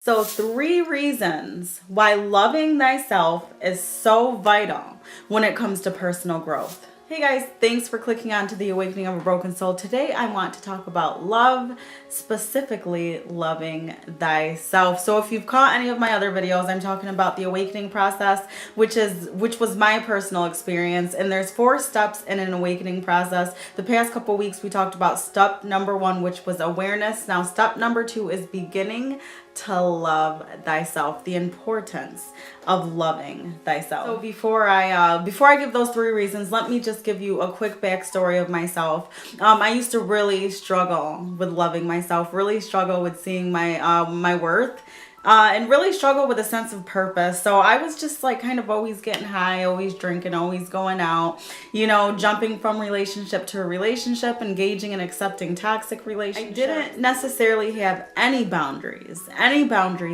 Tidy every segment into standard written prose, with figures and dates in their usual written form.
So 3 reasons why loving thyself is so vital when it comes to personal growth. Hey guys, thanks for clicking on to the Awakening of a Broken Soul. Today I want to talk about love, specifically loving thyself. So if you've caught any of my other videos, I'm talking about the awakening process, which was my personal experience. And there's 4 steps in an awakening process. The past couple weeks we talked about step number 1, which was awareness. Now step number 2 is beginning to love thyself, the importance of loving thyself. So before I give those 3 reasons, let me just give you a quick backstory of myself. I used to really struggle with loving myself, really struggle with seeing my worth. And really struggle with a sense of purpose. So I was just like kind of always getting high, always drinking, always going out, jumping from relationship to relationship, engaging and accepting toxic relationships. I didn't necessarily have any boundaries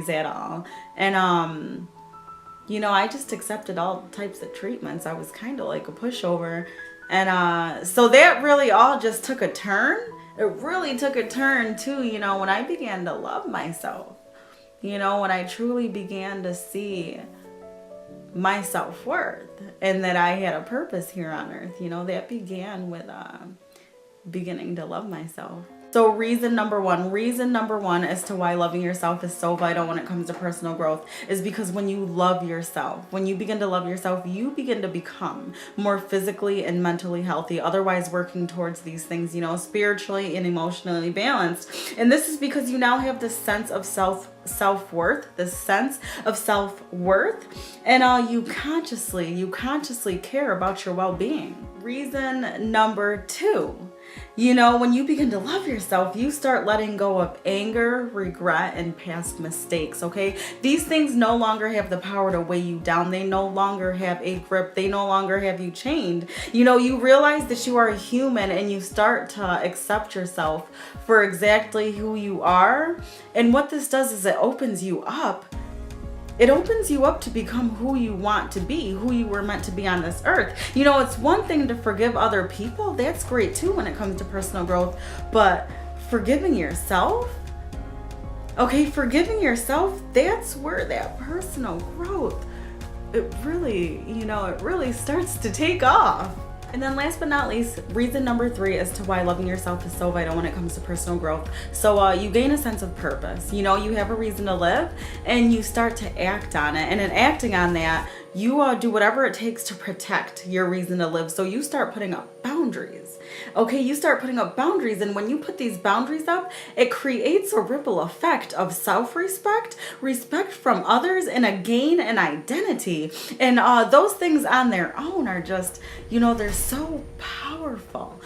at all. And, I just accepted all types of treatments. I was kind of like a pushover. And so that really all just took a turn. It really took a turn too, when I began to love myself. When I truly began to see my self-worth and that I had a purpose here on earth, that began with beginning to love myself. So reason number one as to why loving yourself is so vital when it comes to personal growth is because when you love yourself, when you begin to love yourself, you begin to become more physically and mentally healthy, otherwise working towards these things, spiritually and emotionally balanced. And this is because you now have this sense of self-worth, this sense of self-worth, and you consciously care about your well-being. Reason number 2, when you begin to love yourself, you start letting go of anger, regret, and past mistakes, okay? These things no longer have the power to weigh you down. They no longer have a grip. They no longer have you chained. You realize that you are a human and you start to accept yourself for exactly who you are. And what this does is it opens you up. It opens you up to become who you want to be, who you were meant to be on this earth. It's one thing to forgive other people. That's great too when it comes to personal growth. But forgiving yourself, that's where that personal growth, it really starts to take off. And then last but not least, reason number 3 as to why loving yourself is so vital when it comes to personal growth. So you gain a sense of purpose. You have a reason to live and you start to act on it. And in acting on that, you do whatever it takes to protect your reason to live. So you start putting up boundaries. Okay, you start putting up boundaries. And when you put these boundaries up, it creates a ripple effect of self-respect, respect from others, and a gain in identity. And those things on their own are just, they're so powerful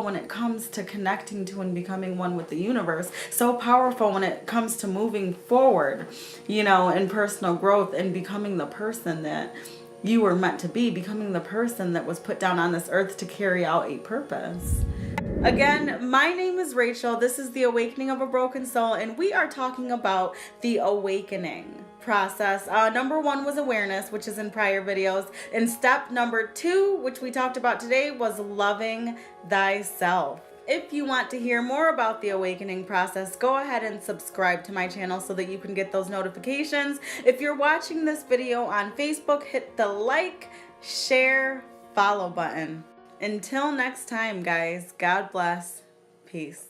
when it comes to connecting to and becoming one with the universe. So powerful when it comes to moving forward, in personal growth and becoming the person that you were meant to be, becoming the person that was put down on this earth to carry out a purpose. Again, my name is Rachel. This is the Awakening of a Broken Soul, and we are talking about the awakening process. Number 1 was awareness, which is in prior videos. And step number 2, which we talked about today, was loving thyself. If you want to hear more about the awakening process, go ahead and subscribe to my channel so that you can get those notifications. If you're watching this video on Facebook, hit the like, share, follow button. Until next time, guys, God bless. Peace.